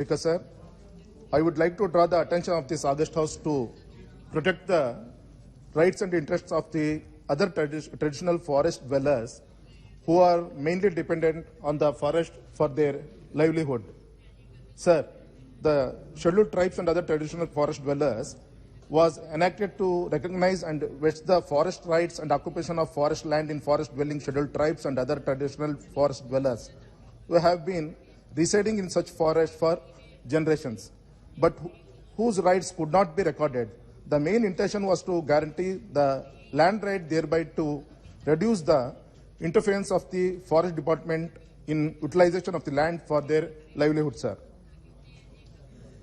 Because, sir, I would like to draw the attention of this August House to protect the rights and interests of the other traditional forest dwellers who are mainly dependent on the forest for their livelihood. Sir, the scheduled tribes and other traditional forest dwellers was enacted to recognize and vest the forest rights and occupation of forest land in forest dwelling scheduled tribes and other traditional forest dwellers who have been residing in such forest for generations, but whose rights could not be recorded. The main intention was to guarantee the land right, thereby to reduce the interference of the forest department in utilization of the land for their livelihood, sir.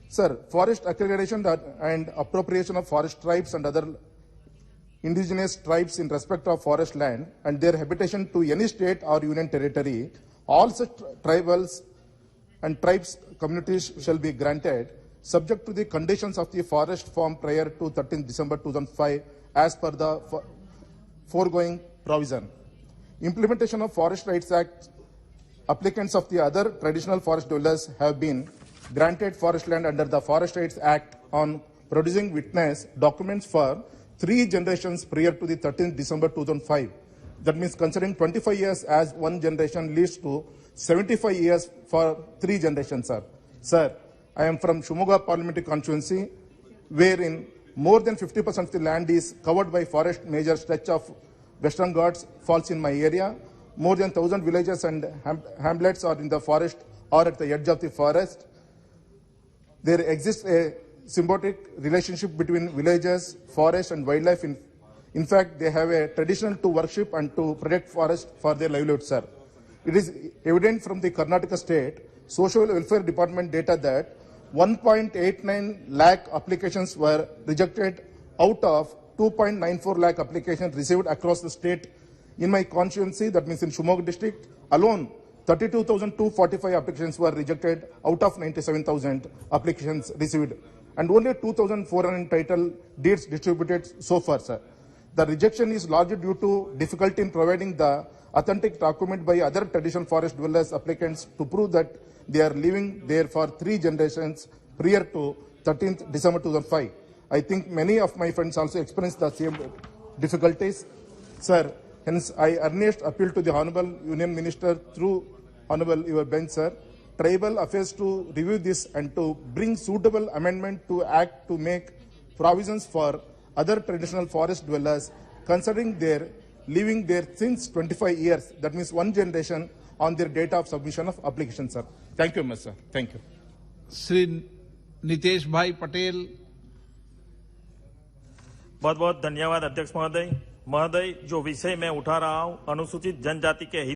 Sir, forest accreditation and appropriation of forest tribes and other indigenous tribes in respect of forest land and their habitation to any state or union territory, all such tribals and tribes communities shall be granted subject to the conditions of the forest form prior to 13th December 2005 as per the foregoing provision. Implementation of Forest Rights Act, applicants of the other traditional forest dwellers have been granted forest land under the Forest Rights Act on producing witness documents for 3 generations prior to the 13th December 2005. That means considering 25 years as one generation leads to 75 years for 3 generations, sir. Sir, I am from Shimoga Parliamentary Constituency, wherein more than 50% of the land is covered by forest. Major stretch of Western Ghats falls in my area. More than 1,000 villages and hamlets are in the forest or at the edge of the forest. There exists a symbiotic relationship between villages, forest and wildlife. In fact, they have a tradition to worship and to protect forest for their livelihood, sir. It is evident from the Karnataka State Social Welfare Department data that 1.89 lakh applications were rejected out of 2.94 lakh applications received across the state. In my constituency, that means in Shimoga district alone, 32,245 applications were rejected out of 97,000 applications received, and only 2,400 title deeds distributed so far, sir. The rejection is largely due to difficulty in providing the authentic document by other traditional forest dwellers applicants to prove that they are living there for 3 generations prior to 13th December 2005. I think many of my friends also experienced the same difficulties. Sir, hence I earnest appeal to the Honorable Union Minister through Honorable your bench, sir, Tribal Affairs to review this and to bring suitable amendment to act to make provisions for other traditional forest dwellers considering their living there since 25 years, that means 1 generation on their date of submission of application, sir. Thank you, Mr. Thank you. Shri Nitesh भाई पटेल। बहुत बहुत धन्यवाद अध्यक्ष महोदय। जो विषय मैं उठा रहा हूं अनुसूचित जनजाति के हित